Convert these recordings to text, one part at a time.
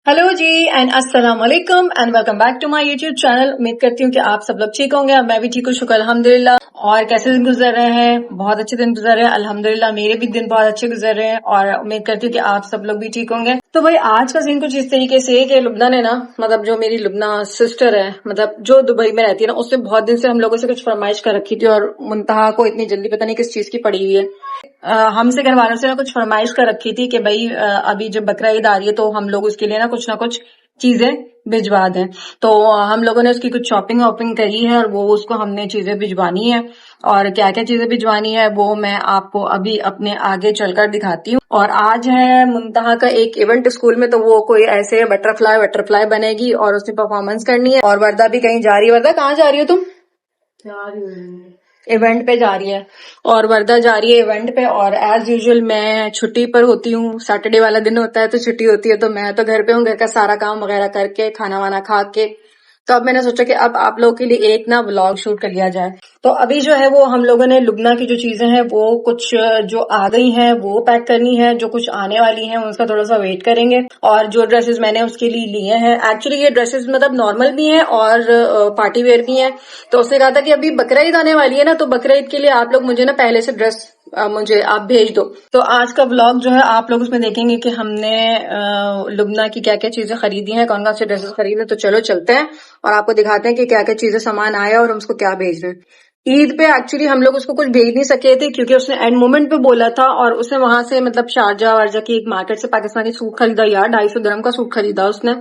Hello ji and अस्सलाम वालेकुम and welcome back to my YouTube channel. उम्मीद करती हूँ कि आप सब लोग ठीक होंगे और मैं भी ठीक हूँ, शुक्र अल्हम्दुलिल्लाह। और कैसे दिन गुजर रहे हैं? बहुत अच्छे दिन गुजर रहे हैं अल्हम्दुलिल्लाह। मेरे भी दिन बहुत अच्छे गुजर रहे हैं और उम्मीद करती हूँ कि आप सब लोग भी ठीक होंगे। तो भाई आज का सीन कुछ इस तरीके से है कि लुबना ने ना, मतलब जो मेरी लुबना सिस्टर है, मतलब जो दुबई में रहती है ना, उसने बहुत दिन से हम लोगों से कुछ फरमाइश कर रखी थी और मुंतहा को इतनी जल्दी पता नहीं किस चीज की पड़ी हुई है। हमसे घर वालों से ना कुछ फरमाइश कर रखी थी कि भाई अभी जब बकरा ईद आ रही है तो हम लोग उसके लिए ना कुछ चीजें भिजवा दें। तो हम लोगों ने उसकी कुछ शॉपिंग वॉपिंग करी है और वो उसको हमने चीजें भिजवानी है। और क्या क्या चीजें भिजवानी है वो मैं आपको अभी अपने आगे चलकर दिखाती हूँ। और आज है मुंतहा का एक इवेंट स्कूल में, तो वो कोई ऐसे बटरफ्लाई बटरफ्लाई बनेगी और उसने परफॉर्मेंस करनी है। और वर्दा भी कहीं जा रही है। वर्दा कहाँ जा रही हो तुम? इवेंट पे जा रही है। और वर्दा जा रही है इवेंट पे। और एज यूजुअल मैं छुट्टी पर होती हूँ, सैटरडे वाला दिन होता है तो छुट्टी होती है, तो मैं तो घर पे हूँ, घर का सारा काम वगैरह करके खाना वाना खा के। तो अब मैंने सोचा कि अब आप लोगों के लिए एक ना व्लॉग शूट कर लिया जाए। तो अभी जो है वो हम लोगों ने लुबना की जो चीजें हैं वो कुछ जो आ गई हैं वो पैक करनी है, जो कुछ आने वाली हैं उसका थोड़ा सा वेट करेंगे। और जो ड्रेसेस मैंने उसके लिए लिए हैं, एक्चुअली ये ड्रेसेस मतलब नॉर्मल भी हैं और पार्टी वेयर भी हैं। तो उसने कहा था कि अभी बकरा ईद आने वाली है ना, तो बकरा ईद के लिए आप लोग मुझे ना पहले से ड्रेस मुझे आप भेज दो। तो आज का व्लॉग जो है आप लोग उसमें देखेंगे कि हमने लुबना की क्या क्या चीजें खरीदी हैं, कौन कौन से ड्रेसेस खरीदे। तो चलो चलते हैं और आपको दिखाते हैं कि क्या क्या चीजें सामान आया और हम उसको क्या भेज रहे हैं। ईद पे एक्चुअली हम लोग उसको कुछ भेज नहीं सके थे क्योंकि उसने एंड मोमेंट पे बोला था और उसने वहां से मतलब शारजा वारजा की एक मार्केट से पाकिस्तानी सूट खरीदा यार, 250 दिरहम का सूट खरीदा उसने।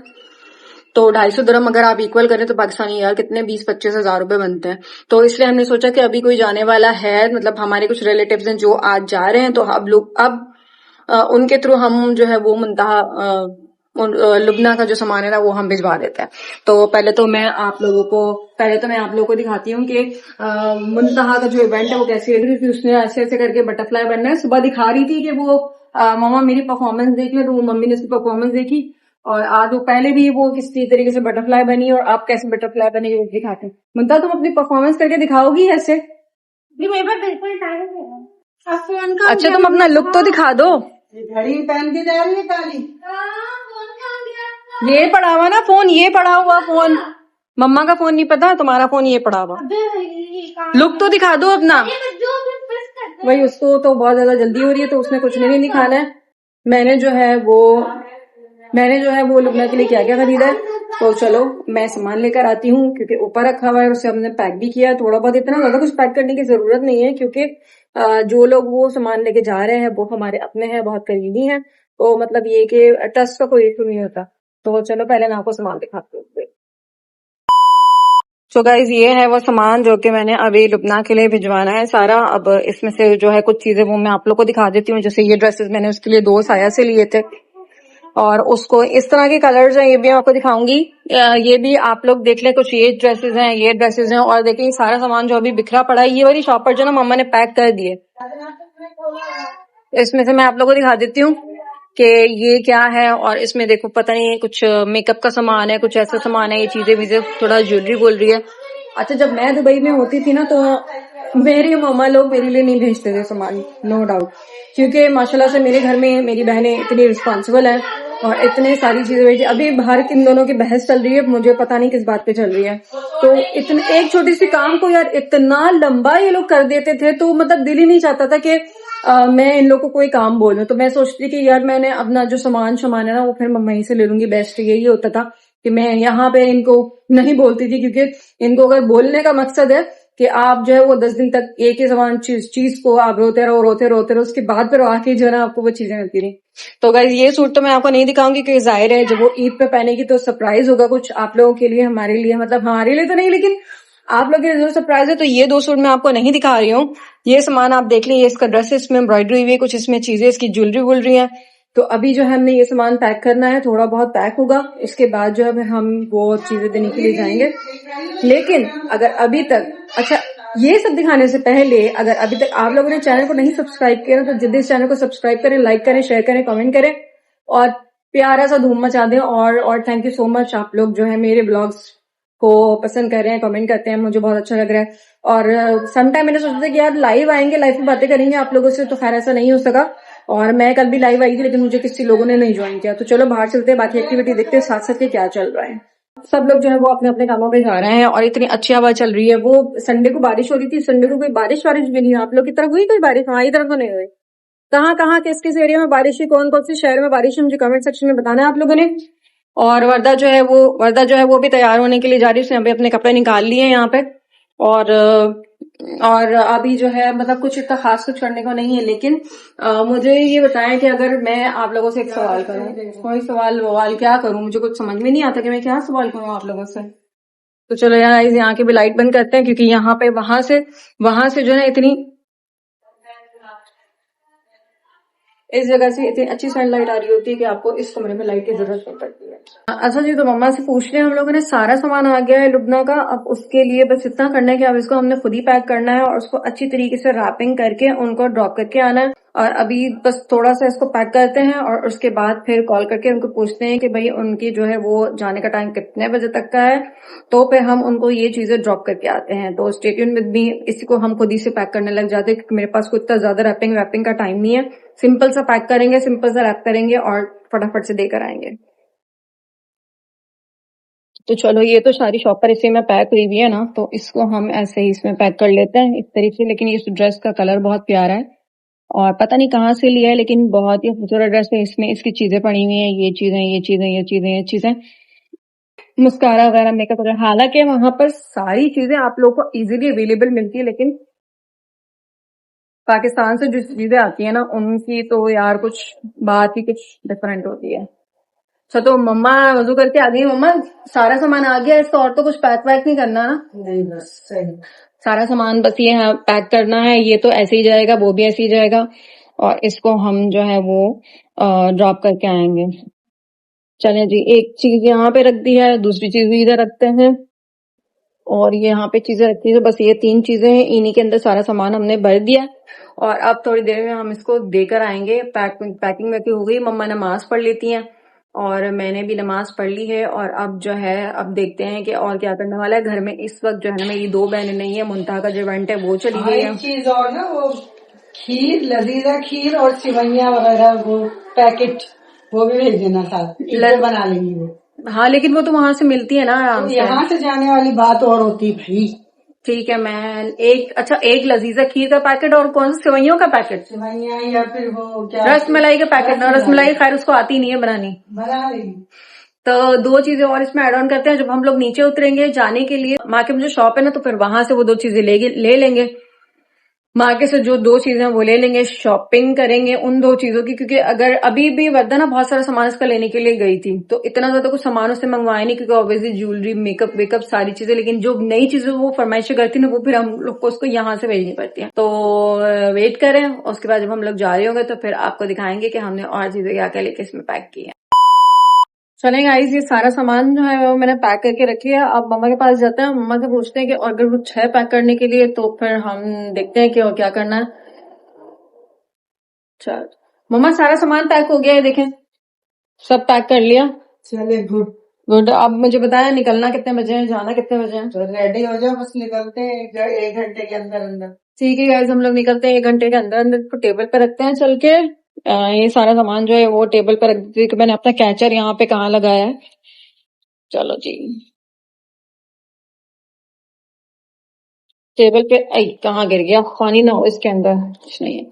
तो 250 दिरहम अगर आप इक्वल करें तो पाकिस्तानी यार कितने 20-25 हजार रुपए बनते हैं। तो इसलिए हमने सोचा कि अभी कोई जाने वाला है, मतलब हमारे कुछ रिलेटिव्स हैं जो आज जा रहे हैं, तो अब लोग उनके थ्रू हम जो है वो मुंतहा लुबना का जो सामान है ना वो हम भिजवा देते हैं। तो पहले तो मैं आप लोगों को दिखाती हूँ कि मुंतहा का जो इवेंट है वो कैसे रही थी। उसने ऐसे ऐसे करके बटरफ्लाई बनना है, सुबह दिखा रही थी कि वो मामा मेरी परफॉर्मेंस देख ले, तो मम्मी ने उसकी परफॉर्मेंस देखी। और आज वो पहले भी वो किसी तरीके से बटरफ्लाई बनी और आप कैसे बटरफ्लाई बनी वो दिखाते हैं। मुंतहा तुम अपनी परफॉर्मेंस करके दिखाओगी ऐसे? मेरे पास बिल्कुल टाइम है। फोन का अच्छा तुम अपना लुक तो दिखा दो। घड़ी पहन के जा रही है काली। ये पड़ा हुआ ना फोन, ये पड़ा हुआ फोन। मम्मा का फोन नहीं पता, तुम्हारा फोन ये पड़ा हुआ। लुक तो दिखा दो अपना। वही उसको तो बहुत ज्यादा जल्दी हो रही है तो उसने कुछ नहीं दिखाना है। मैंने जो है वो लुबना के लिए क्या क्या खरीदा है। तो चलो मैं सामान लेकर आती हूँ क्योंकि ऊपर रखा हुआ है, उसे हमने पैक भी किया है थोड़ा बहुत। इतना ज्यादा कुछ पैक करने की जरूरत नहीं है क्योंकि जो लोग वो सामान लेके जा रहे हैं वो हमारे अपने हैं, बहुत करीबी हैं। तो मतलब ये कि ट्रस्ट का कोई इशू नहीं होता। तो चलो पहले मैं आपको सामान दिखाती हूँ। सो गाइज ये है वो सामान जो कि मैंने अभी लुबना के लिए भिजवाना है सारा। अब इसमें से जो है कुछ चीजें वो मैं आप लोग को दिखा देती हूँ। जैसे ये ड्रेसेस मैंने उसके लिए 2 साया से लिए थे और उसको इस तरह के कलर्स हैं, ये भी मैं आपको दिखाऊंगी। ये भी आप लोग देख ले, कुछ ये ड्रेसेस हैं, ये ड्रेसेस हैं। और देखिए सारा सामान जो अभी बिखरा पड़ा है, ये वाली शॉपर जो ना मम्मा ने पैक कर दिए। इसमें से मैं आप लोगों को दिखा देती हूँ कि ये क्या है। और इसमें देखो पता नहीं कुछ मेकअप का सामान है, कुछ ऐसा सामान है, ये चीजें भी थोड़ा ज्वेलरी बोल रही है। अच्छा जब मैं दुबई में होती थी ना तो मेरी मम्मा लोग मेरे लिए नहीं भेजते थे सामान, नो डाउट, क्योंकि माशाल्लाह से मेरे घर में मेरी बहनें इतनी रिस्पॉन्सिबल है और इतने सारी चीजें भेजी। अभी बाहर किन दोनों की बहस चल रही है, मुझे पता नहीं किस बात पे चल रही है। तो इतने एक छोटी सी काम को यार इतना लंबा ये लोग कर देते थे, तो मतलब दिल ही नहीं चाहता था कि मैं इन लोग को कोई काम बोलूं। तो मैं सोचती कि यार मैंने अपना जो सामान है ना वो फिर मम्मा ही से ले लूंगी, बेस्ट यही होता था कि मैं यहाँ पे इनको नहीं बोलती थी। क्योंकि इनको अगर बोलने का मकसद है कि आप जो है वो 10 दिन तक एक ही समान चीज को आप रोते रहो, उसके बाद फिर आके जो है ना आपको वो चीजें मिलती रही। तो गाइस ये सूट तो मैं आपको नहीं दिखाऊंगी क्योंकि जाहिर है जब वो ईद पे पहनेगी तो सरप्राइज होगा कुछ आप लोगों के लिए, हमारे लिए, मतलब हमारे लिए तो नहीं लेकिन आप लोग के लिए जरूर सरप्राइज है। तो ये 2 सूट मैं आपको नहीं दिखा रही हूँ। ये सामान आप देख लीजिए, इसका ड्रेस इसमें एम्ब्रॉयडरी हुई है, कुछ इसमें चीजें इसकी ज्वेलरी वुल रही है। तो अभी जो है हमने ये सामान पैक करना है, थोड़ा बहुत पैक होगा, इसके बाद जो है हम वो चीजें देने के लिए जाएंगे। लेकिन अगर अभी तक, अच्छा ये सब दिखाने से पहले अगर अभी तक आप लोगों ने चैनल को नहीं सब्सक्राइब किया तो जल्दी इस चैनल को सब्सक्राइब करें, लाइक करें, शेयर करें, कमेंट करें और प्यारा सा धूम मचा दें। और थैंक यू सो मच, आप लोग जो है मेरे ब्लॉग्स को पसंद कर रहे हैं, कमेंट करते हैं, मुझे बहुत अच्छा लग रहा है। और सम टाइम मैंने सोचा था कि यार लाइव आएंगे, लाइव में बातें करेंगे आप लोगों से, तो खैर ऐसा नहीं हो सका। और मैं कल भी लाइव आई थी लेकिन मुझे किसी लोगों ने नहीं ज्वाइन किया। तो चलो बाहर चलते हैं, बाकी एक्टिविटी देखते हैं साथ साथ के क्या चल रहा है। सब लोग जो है वो अपने अपने कामों पे जा रहे हैं और इतनी अच्छी हवा चल रही है। वो संडे को बारिश हो रही थी, संडे को कोई बारिश वारिश भी नहीं। आप लोग की तरफ हुई कोई बारिश? हमारी तरफ तो नहीं हुई। कहाँ कहाँ किस किस एरिया में बारिश हुई, कौन कौन से शहर में बारिश हुई, मुझे कमेंट सेक्शन में बताना है आप लोगों ने। और वर्दा जो है वो भी तैयार होने के लिए जा रही है। उसने अभी अपने कपड़े निकाल लिए हैं यहाँ पे। और अभी जो है मतलब कुछ इतना खास कुछ करने को नहीं है। लेकिन मुझे ये बताएं कि अगर मैं आप लोगों से एक सवाल करूं, कोई सवाल क्या करूं, मुझे कुछ समझ में नहीं आता कि मैं क्या सवाल करूं आप लोगों से। तो चलो यार यहाँ की भी लाइट बंद करते हैं, क्योंकि यहाँ पे वहां से जो है इतनी इस जगह से इतनी अच्छी सनलाइट आ रही होती है कि आपको इस कमरे में लाइट की जरूरत नहीं पड़ती है। अच्छा जी, तो मम्मा से पूछ रहे हैं, हम लोगों ने सारा सामान आ गया है लुबना का। अब उसके लिए बस इतना करना है कि अब इसको हमने खुद ही पैक करना है और उसको अच्छी तरीके से रैपिंग करके उनको ड्रॉप करके आना है। और अभी बस थोड़ा सा इसको पैक करते हैं और उसके बाद फिर कॉल करके उनको पूछते हैं कि भाई उनकी जो है वो जाने का टाइम कितने बजे तक का है, तो फिर हम उनको ये चीजें ड्रॉप करके आते हैं। तो स्टे ट्यून विद मी, इसी को हम खुद ही से पैक करने लग जाते हैं क्योंकि मेरे पास कोई इतना ज्यादा रैपिंग का टाइम नहीं है। सिंपल सा पैक करेंगे, सिंपल सा रैप करेंगे और फटाफट से देकर आएंगे। तो चलो, ये तो सारी शॉप पर इसी में पैक हुई हुई है ना, तो इसको हम ऐसे ही इसमें पैक कर लेते हैं इस तरीके से। लेकिन इस ड्रेस का कलर बहुत प्यारा है और पता नहीं कहाँ से लिया है, लेकिन बहुत ही खूबसूरत ड्रेस है। इसमें इसकी चीजें पड़ी हुई हैं, ये चीजें मुस्कारा वगैरह, मेकअप वगैरह। हालांकि वहां पर सारी चीजें आप लोग को इजीली अवेलेबल मिलती है, लेकिन पाकिस्तान से जो चीजें आती है ना उनकी तो यार कुछ बात ही कुछ डिफरेंट होती है। अच्छा, तो मम्मा वजू करके आ गई। मम्मा सारा सामान आ गया इसका, और तो कुछ पैक वैक नहीं करना ना? नहीं, बस सही सारा सामान बस ये पैक करना है। ये तो ऐसे ही जाएगा, वो भी ऐसे ही जाएगा और इसको हम जो है वो ड्रॉप करके आएंगे। चलें जी, एक चीज यहाँ पे रख दी है, दूसरी चीज भी इधर रखते हैं और ये यहाँ पे चीजें रखती है। तो बस ये 3 चीजें हैं, इन्हीं के अंदर सारा सामान हमने भर दिया और अब थोड़ी देर में हम इसको देकर आएंगे। पैकिंग में हो गई, मम्मा नमाज पढ़ लेती हैं और मैंने भी नमाज पढ़ ली है। और अब जो है अब देखते हैं कि और क्या करने वाला है घर में। इस वक्त जो है ना मेरी 2 बहनें नहीं है, मुंतहा का जो इवेंट है वो चली गई है। एक चीज और ना, वो खीर, लजीजा खीर और सिवैया वगैरह वो पैकेट वो भी भेज देना साथ, बना लेंगी वो। हाँ, लेकिन वो तो वहां से मिलती है ना आराम से। यहाँ से जाने वाली बात और होती भाई। ठीक है, मैं एक लजीजा खीर का पैकेट और कौन सा सिवैयों का पैकेट, सिवैया या फिर वो क्या रसमलाई का पैकेट ना। रसमलाई खैर उसको आती नहीं है बनानी, बना लेंगी। तो 2 चीजें और इसमें ऐड ऑन करते हैं। जब हम लोग नीचे उतरेंगे जाने के लिए, मार्केट में जो शॉप है ना, तो फिर वहां से वो 2 चीजें ले लेंगे। मार्केट से जो 2 चीजें वो ले लेंगे, शॉपिंग करेंगे उन 2 चीजों की। क्योंकि अगर अभी भी वर्दा ना बहुत सारा सामान इसका लेने के लिए गई थी, तो इतना ज्यादा कुछ सामान उससे मंगवाए नहीं, क्योंकि ऑब्वियसली ज्वेलरी, मेकअप वेकअप सारी चीजें। लेकिन जो नई चीजें वो फरमाइश करती ना, वो फिर हम लोग को उसको यहाँ से भेजनी पड़ती है। तो वेट करें, उसके बाद जब हम लोग जा रहे होंगे तो फिर आपको दिखाएंगे कि हमने और चीजें क्या क्या लेके इसमें पैक की है। चले गाइस, ये सारा सामान जो है वो मैंने पैक करके रखी है। अब मम्मा के पास जाते हैं, मम्मा से पूछते हैं कि अगर कुछ है पैक करने के लिए, तो फिर हम देखते हैं कि और क्या करना है। चल मम्मा, सारा सामान पैक हो गया है, देखें सब पैक कर लिया। चले गुड गुड। अब मुझे बताया निकलना कितने बजे है, जाना कितने बजे है? तो रेडी हो जाओ, बस निकलते हैं 1 घंटे के अंदर अंदर। ठीक है गाइस, हम लोग निकलते हैं 1 घंटे के अंदर अंदर। तो टेबल पे रखते हैं चल के। ये सारा सामान जो है वो टेबल पे रख दी कि मैंने अपना कैचर यहाँ पे कहाँ लगाया है। चलो जी, टेबल पे कहाँ गिर गया, पानी ना हो इसके अंदर, कुछ नहीं है।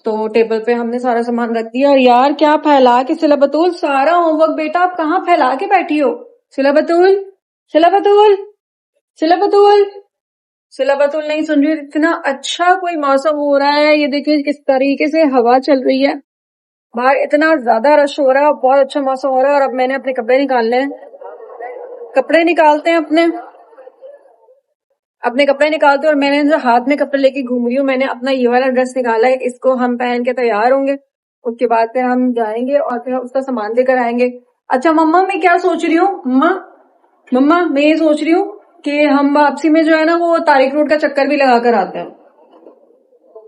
तो टेबल पे हमने सारा सामान रख दिया। और यार क्या फैला के, सिला बतूल सारा होमवर्क बेटा आप कहाँ फैला के बैठी हो? सिला बतूल, सिला बतूल, सिला बतूल, सिला बतूल नहीं सुन रही। इतना अच्छा कोई मौसम हो रहा है, ये देखिए किस तरीके से हवा चल रही है बाहर, इतना ज्यादा रश हो रहा है, बहुत अच्छा मौसम हो रहा है। और अब मैंने अपने कपड़े निकालने हैं, कपड़े निकालते हैं अपने कपड़े निकालते हैं। और मैंने जो हाथ में कपड़े लेके घूम रही हूँ, मैंने अपना ये वाला ड्रेस निकाला है, इसको हम पहन के तैयार होंगे। उसके बाद फिर हम जाएंगे और फिर उसका सामान लेकर आएंगे। अच्छा मम्मा, मैं क्या सोच रही हूँ, मम्मा मैं ये सोच रही हूँ कि हम वापसी में जो है ना वो तारिक रोड का चक्कर भी लगा कर आते हैं।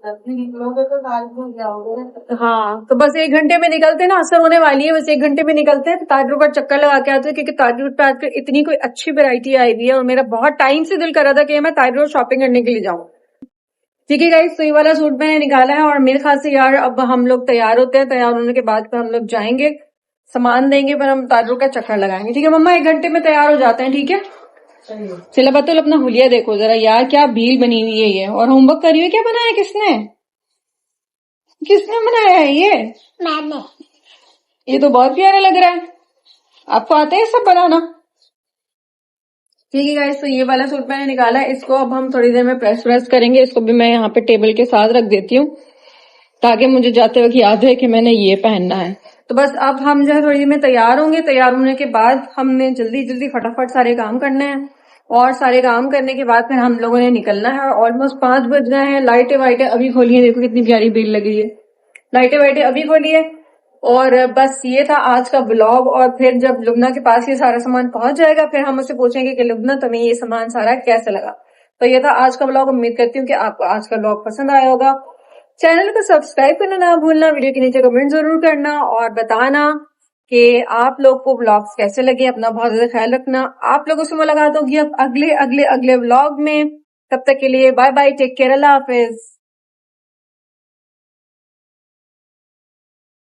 निकलोगे तो ताजपुर जाओगे। हाँ, तो बस 1 घंटे में निकलते हैं ना, असर होने वाली है, बस 1 घंटे में निकलते हैं। तो ताज रोड पर चक्कर लगा के आते हैं, क्योंकि ताज रोड पे आजकल इतनी कोई अच्छी वैरायटी आई हुई है और मेरा बहुत टाइम से दिल कर रहा था कि मैं ताज रोड शॉपिंग करने के लिए जाऊं। ठीक है गाइस, तो ये वाला सूट मैंने निकाला है और मेरे ख्याल से यार अब हम लोग तैयार होते हैं। तैयार होने के बाद फिर हम लोग जाएंगे, सामान देंगे, फिर हम ताजों का चक्कर लगाएंगे। ठीक है मम्मा, 1 घंटे में तैयार हो जाते हैं। ठीक है सही है। चलो बतुल, अपना हुलिया देखो जरा यार, क्या भील बनी हुई है ये। और होमवर्क कर रही है, क्या बनाया किसने किसने बनाया है ये? मैंने। ये तो बहुत प्यारा लग रहा है। आपको आता है सब बनाना? ठीक है गाइस, तो ये वाला सूट मैंने निकाला है, इसको अब हम थोड़ी देर में प्रेस व्रेस करेंगे। इसको भी मैं यहाँ पे टेबल के साथ रख देती हूँ ताकि मुझे जाते वक्त याद है कि मैंने ये पहनना है। तो बस अब हम जो है थोड़ी देर में तैयार होंगे। तैयार होने के बाद हमने जल्दी जल्दी फटाफट सारे काम करने हैं और सारे काम करने के बाद फिर हम लोगों ने निकलना है। ऑलमोस्ट 5 बज गए हैं। लाइटें वाइटें अभी खोली है, देखो कितनी प्यारी बेल लगी है। लाइटें वाइटें अभी खोली है। और बस ये था आज का ब्लॉग। और फिर जब लुबना के पास ये सारा सामान पहुंच जाएगा फिर हम उससे पूछेंगे कि लुबना तुम्हें ये सामान सारा कैसे लगा। तो ये था आज का ब्लॉग। उम्मीद करती हूँ कि आपको आज का ब्लॉग पसंद आया होगा। चैनल को सब्सक्राइब करना ना भूलना, वीडियो के नीचे कमेंट जरूर करना और बताना कि आप लोग को ब्लॉग्स कैसे लगे। अपना बहुत ज्यादा ख्याल रखना। आप लोगों से मुलाकात होगी अब अगले अगले अगले ब्लॉग में। तब तक के लिए बाय बाय, टेक केयर, अल्लाह हाफिज।